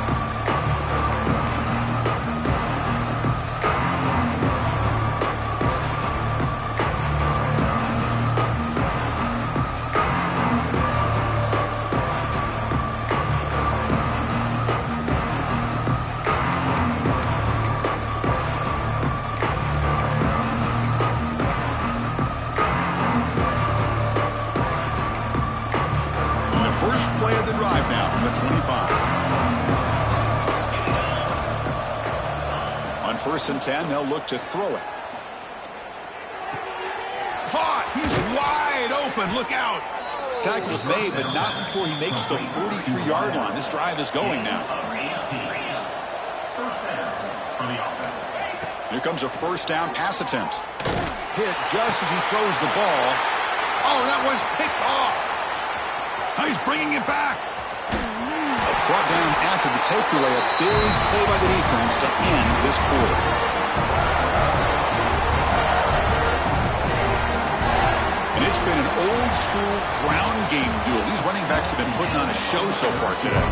Play of the drive now from the 25. On 1st and 10, they'll look to throw it. Caught! He's wide open. Look out! Tackle's made, but not before he makes the 43-yard line. This drive is going now. Here comes a first down pass attempt. Hit just as he throws the ball. Oh, that one's picked off. Now he's bringing it back. Brought down after the takeaway. A big play by the defense to end this quarter. And it's been an old-school ground game duel. These running backs have been putting on a show so far today.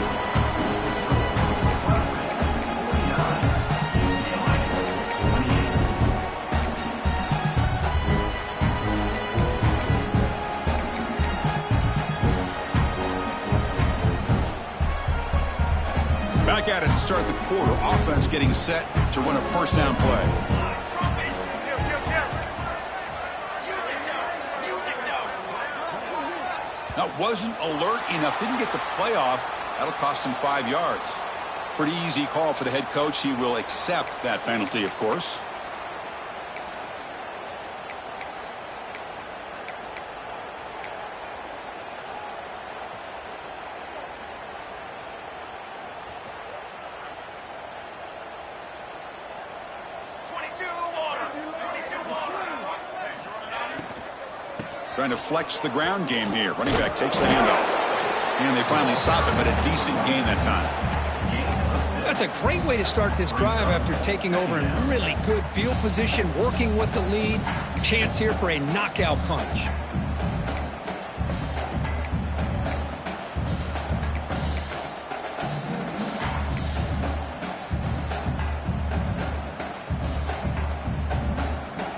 Back at it to start the quarter. Offense getting set to run a first down play. That wasn't alert enough. Didn't get the play off. That'll cost him 5 yards. Pretty easy call for the head coach. He will accept that penalty, of course. Trying to flex the ground game here. Running back takes the handoff. And they finally stop him, but a decent gain that time. That's a great way to start this drive after taking over in really good field position, working with the lead. Chance here for a knockout punch.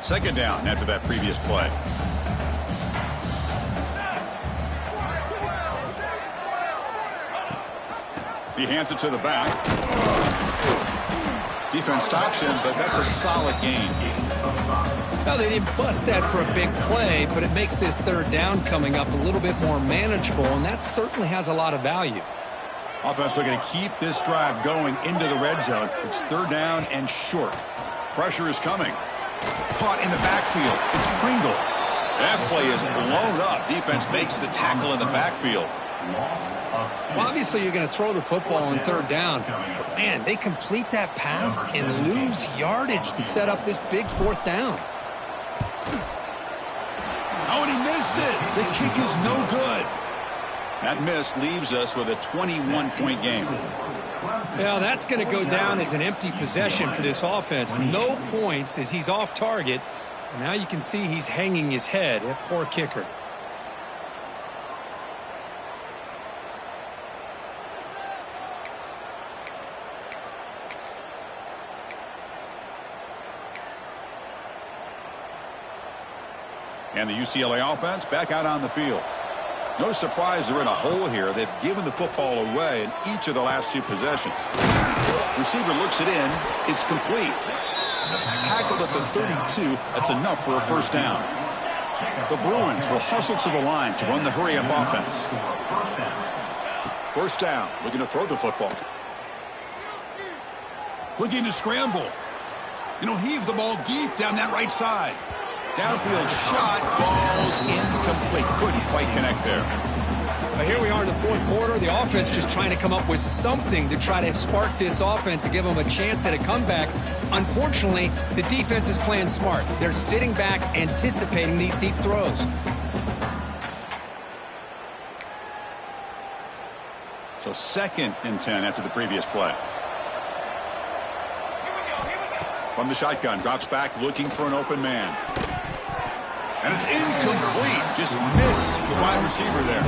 Second down after that previous play. He hands it to the back. Defense stops him, but that's a solid gain. Well, they didn't bust that for a big play, but it makes this third down coming up a little bit more manageable, and that certainly has a lot of value. Offense looking to keep this drive going into the red zone. It's third down and short. Pressure is coming. Caught in the backfield. It's Pringle. That play is blown up. Defense makes the tackle in the backfield. Well, obviously you're going to throw the football on third down. But man, they complete that pass and lose yardage to set up this big fourth down. Oh, and he missed it. The kick is no good. That miss leaves us with a 21-point game. Well, that's going to go down as an empty possession for this offense. No points as he's off target. And now you can see he's hanging his head. A poor kicker. And the UCLA offense back out on the field. No surprise they're in a hole here. They've given the football away in each of the last two possessions. Receiver looks it in. It's complete. Tackled at the 32. That's enough for a first down. The Bruins will hustle to the line to run the hurry-up offense. First down. Looking to throw the football. Looking to scramble. And he'll heave the ball deep down that right side. Downfield shot falls incomplete. Couldn't quite connect there. But here we are in the fourth quarter. The offense just trying to come up with something to try to spark this offense and give them a chance at a comeback. Unfortunately, the defense is playing smart. They're sitting back, anticipating these deep throws. So 2nd and 10 after the previous play. From the shotgun, drops back looking for an open man. And it's incomplete. Just missed the wide receiver there.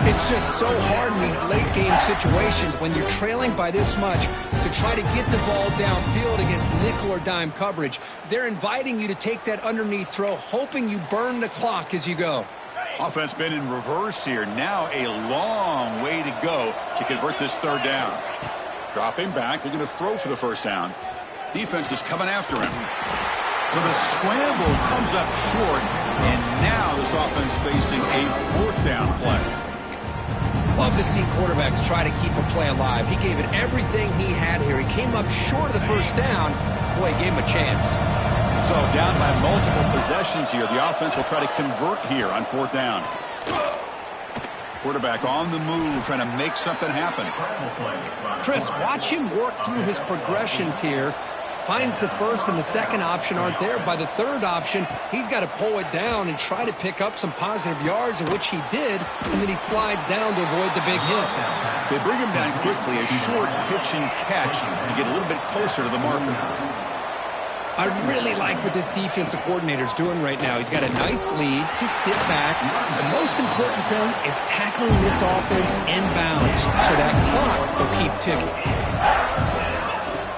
It's just so hard in these late game situations when you're trailing by this much to try to get the ball downfield against nickel or dime coverage. They're inviting you to take that underneath throw, hoping you burn the clock as you go. Offense been in reverse here. Now a long way to go to convert this third down. Dropping back, looking to throw for the first down. Defense is coming after him. So the scramble comes up short, and now this offense facing a fourth down play. Love to see quarterbacks try to keep a play alive. He gave it everything he had here. He came up short of the first down. Boy, he gave him a chance. So down by multiple possessions here. The offense will try to convert here on fourth down. Quarterback on the move, trying to make something happen. Chris, watch him work through his progressions here. Finds the first and the second option aren't there. By the third option, he's got to pull it down and try to pick up some positive yards, of which he did, and then he slides down to avoid the big hit. They bring him down quickly, a short pitch and catch, and get a little bit closer to the marker. I really like what this defensive coordinator is doing right now. He's got a nice lead to sit back. The most important thing is tackling this offense inbounds so that clock will keep ticking.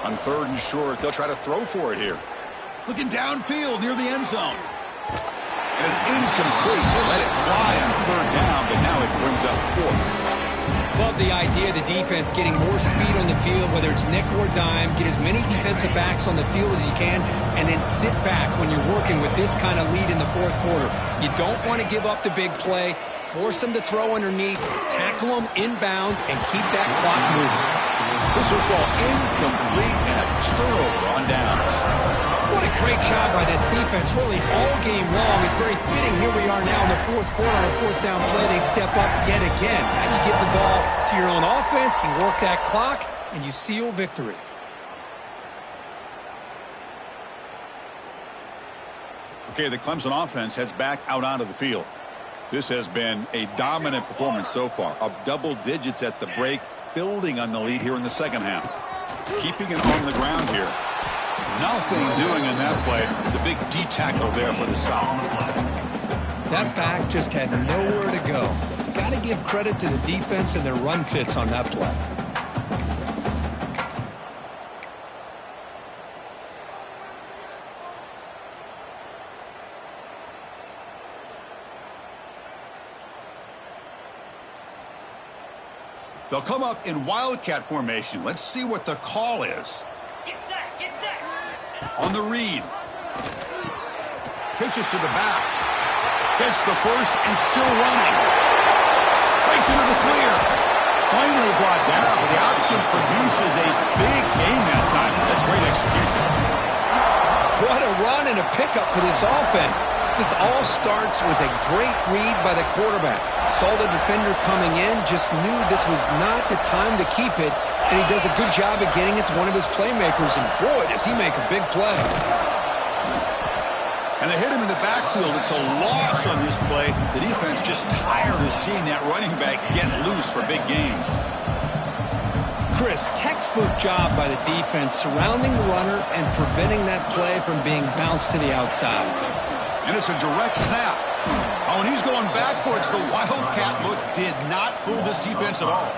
On third and short, they'll try to throw for it here. Looking downfield near the end zone. And it's incomplete. They let it fly on third down, but now it brings up fourth. Love the idea of the defense getting more speed on the field, whether it's nickel or dime. Get as many defensive backs on the field as you can, and then sit back when you're working with this kind of lead in the fourth quarter. You don't want to give up the big play. Force them to throw underneath, tackle them inbounds, and keep that clock moving. This will fall incomplete and a turnover on downs. What a great job by this defense, really all game long. It's very fitting. Here we are now in the fourth quarter on a fourth down play. They step up yet again. Now you get the ball to your own offense, you work that clock, and you seal victory. Okay, the Clemson offense heads back out onto the field. This has been a dominant performance so far. Up double digits at the break, building on the lead here in the second half. Keeping it on the ground here. Nothing doing in that play. The big D tackle there for the stop. That back just had nowhere to go. Got to give credit to the defense and their run fits on that play. They'll come up in Wildcat formation. Let's see what the call is. Get set. On the read. Pitches to the back. Gets the first and still running. Breaks into the clear. Finally brought down, but the option produces a big gain that time. That's great execution. What a run and a pickup for this offense. This all starts with a great read by the quarterback. Saw the defender coming in, just knew this was not the time to keep it, and he does a good job of getting it to one of his playmakers, and boy, does he make a big play. And they hit him in the backfield. It's a loss on this play. The defense just tired of seeing that running back get loose for big gains. Chris, textbook job by the defense surrounding the runner and preventing that play from being bounced to the outside. And it's a direct snap. Oh, and he's going backwards. The Wildcat look did not fool this defense at all.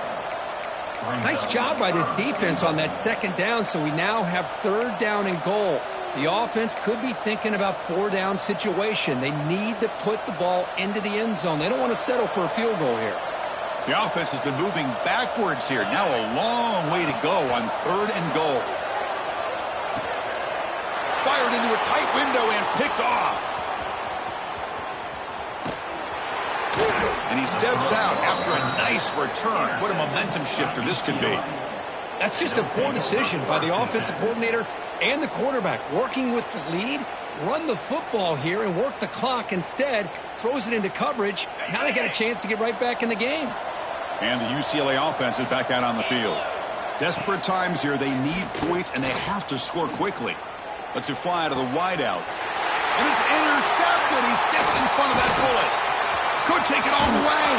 Nice job by this defense on that second down, so we now have third down and goal. The offense could be thinking about four-down situation. They need to put the ball into the end zone. They don't want to settle for a field goal here. The offense has been moving backwards here. Now a long way to go on third and goal. Fired into a tight window and picked off. And he steps out after a nice return. What a momentum shifter this could be. That's just a poor decision by the offensive coordinator and the quarterback. Working with the lead, run the football here and work the clock. Instead, throws it into coverage. Now they got a chance to get right back in the game. And the UCLA offense is back out on the field. Desperate times here. They need points, and they have to score quickly. Lets it fly out of the wideout. And it's intercepted. He stepped in front of that bullet. Could take it all the way.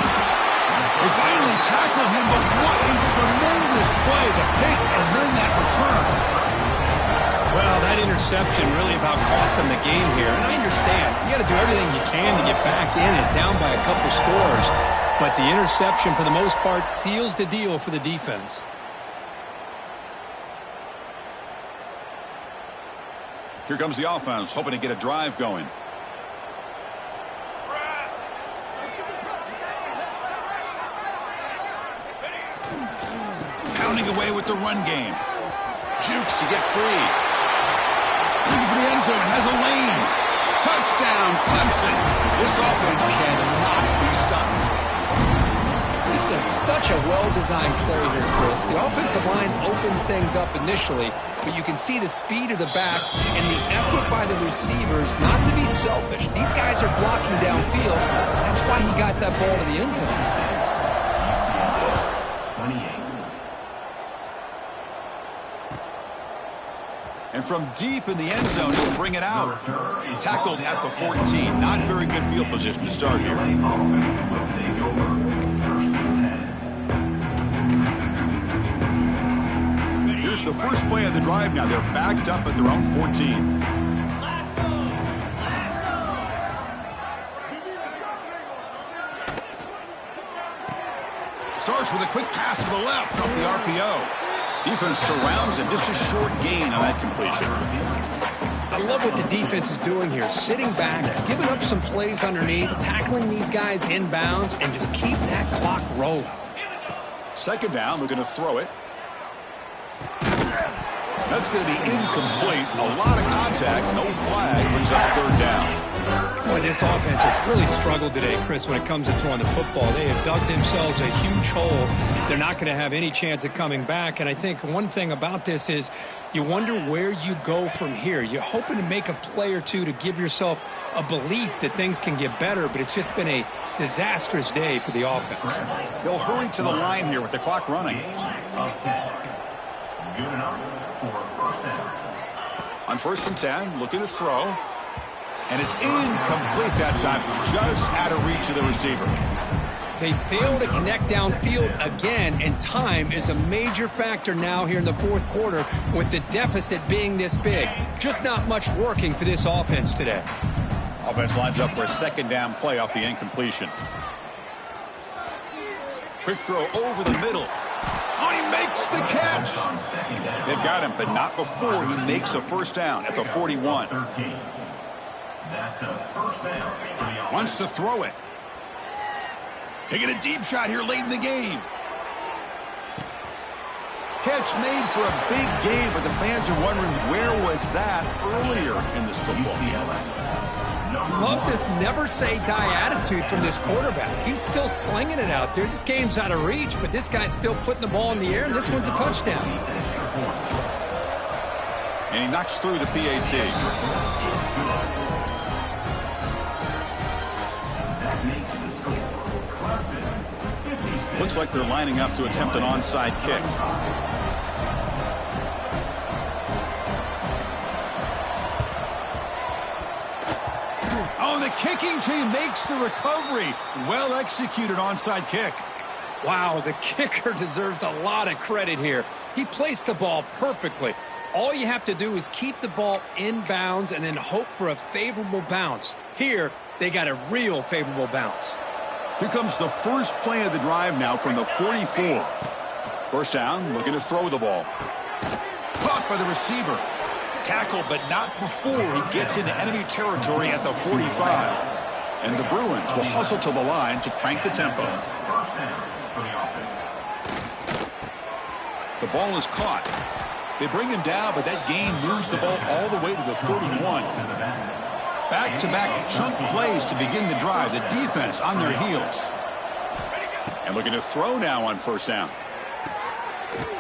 They finally tackle him, but what a tremendous play. The pick and then that return. Well, that interception really about cost them the game here. And I understand. You got to do everything you can to get back in and down by a couple scores. But the interception, for the most part, seals the deal for the defense. Here comes the offense, hoping to get a drive going. Pounding away with the run game. Jukes to get free. Looking for the end zone, has a lane. Touchdown, Clemson. This offense cannot be stopped. This is such a well-designed play here, Chris. The offensive line opens things up initially, but you can see the speed of the back and the effort by the receivers not to be selfish. These guys are blocking downfield. That's why he got that ball to the end zone. And from deep in the end zone, he'll bring it out. Tackled at the 14. Not very good field position to start here. Here's the first play of the drive now. They're backed up at their own 14. Starts with a quick pass to the left off the RPO. Defense surrounds him. Just a short gain on that completion. I love what the defense is doing here. Sitting back, giving up some plays underneath, tackling these guys inbounds, and just keep that clock rolling. Second down, we're going to throw it. That's going to be incomplete. A lot of contact, no flag, brings up third down. Boy, this offense has really struggled today, Chris, when it comes to throwing the football. They have dug themselves a huge hole. They're not going to have any chance of coming back. And I think one thing about this is you wonder where you go from here. You're hoping to make a play or two to give yourself a belief that things can get better, but it's just been a disastrous day for the offense. They'll hurry to the line here with the clock running. On 1st and 10, looking to throw. And it's incomplete that time, just out of reach of the receiver. They fail to connect downfield again, and time is a major factor now here in the fourth quarter with the deficit being this big. Just not much working for this offense today. Offense lines up for a second down play off the incompletion. Quick throw over the middle. Oh, he makes the catch. They've got him, but not before he makes a first down at the 41. Wants to throw it. Taking a deep shot here late in the game. Catch made for a big game, but the fans are wondering where was that earlier in this football game. Love this never-say-die attitude from this quarterback. He's still slinging it out there. This game's out of reach, but this guy's still putting the ball in the air, and this one's a touchdown. And he knocks through the PAT. Looks like they're lining up to attempt an onside kick. Oh, the kicking team makes the recovery. Well executed onside kick. Wow, the kicker deserves a lot of credit here. He placed the ball perfectly. All you have to do is keep the ball in bounds and then hope for a favorable bounce. Here, they got a real favorable bounce. Here comes the first play of the drive now from the 44. First down, looking to throw the ball. Caught by the receiver. Tackled, but not before he gets into enemy territory at the 45. And the Bruins will hustle to the line to crank the tempo. The ball is caught. They bring him down, but that gain moves the ball all the way to the 31. Back-to-back chunk plays to begin the drive. The defense on their heels. And looking to throw now on first down.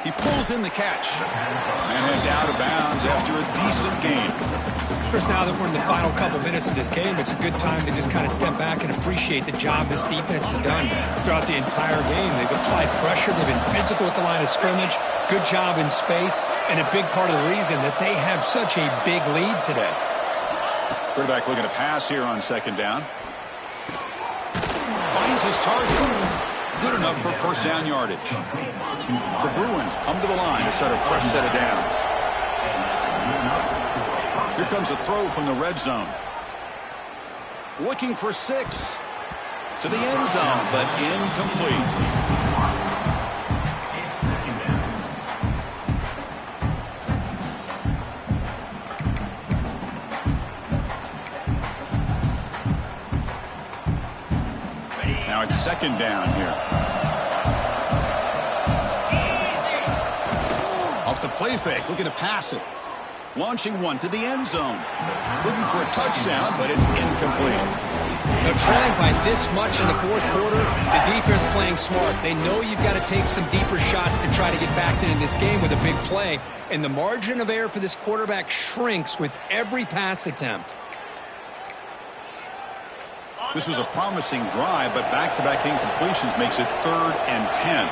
He pulls in the catch and heads out of bounds after a decent game. Chris, now that we're in the final couple minutes of this game, it's a good time to just kind of step back and appreciate the job this defense has done throughout the entire game. They've applied pressure. They've been physical at the line of scrimmage. Good job in space, and a big part of the reason that they have such a big lead today. Quarterback looking to pass here on second down. Finds his target. Good enough for first down yardage. The Bruins come to the line to set a fresh set of downs. Here comes a throw from the red zone. Looking for 6. To the end zone, but incomplete. Now it's second down here. Off the play fake, looking to pass it. Launching one to the end zone. Looking for a touchdown, but it's incomplete. They're trailing by this much in the fourth quarter. The defense playing smart. They know you've got to take some deeper shots to try to get back into this game with a big play. And the margin of error for this quarterback shrinks with every pass attempt. This was a promising drive, but back-to-back incompletions makes it 3rd and 10.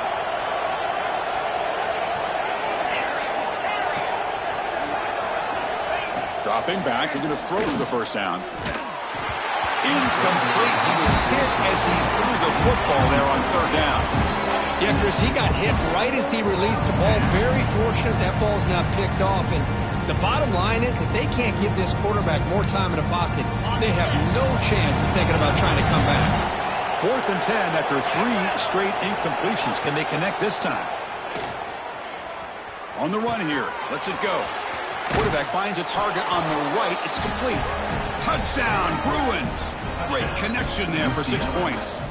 Dropping back, looking to throw for the first down. Incomplete. He was hit as he threw the football there on 3rd down. Yeah, Chris, he got hit right as he released the ball. Very fortunate that ball's not picked off. And the bottom line is if they can't give this quarterback more time in the pocket, they have no chance of thinking about trying to come back. 4th and 10 after 3 straight incompletions. Can they connect this time? On the run here. Lets it go. Quarterback finds a target on the right. It's complete. Touchdown, Bruins. Great connection there for 6 points.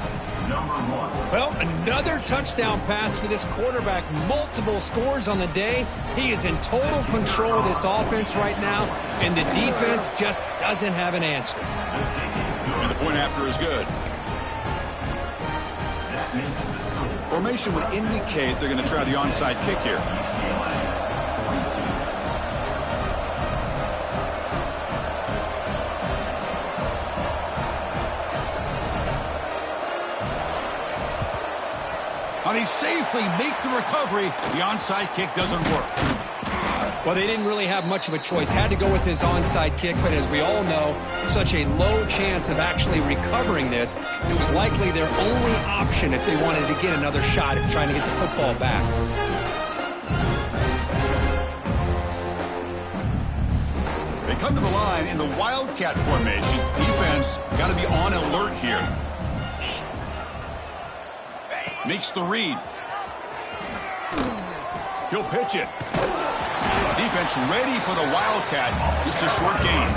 Well, another touchdown pass for this quarterback. Multiple scores on the day. He is in total control of this offense right now, and the defense just doesn't have an answer. And the point after is good. Formation would indicate they're going to try the onside kick here. And he safely make the recovery. The onside kick doesn't work. Well, they didn't really have much of a choice. Had to go with his onside kick, but as we all know, such a low chance of actually recovering this. It was likely their only option if they wanted to get another shot at trying to get the football back. They come to the line in the Wildcat formation. Defense got to be on alert here. Makes the read. He'll pitch it. Defense ready for the Wildcat. Just a short gain.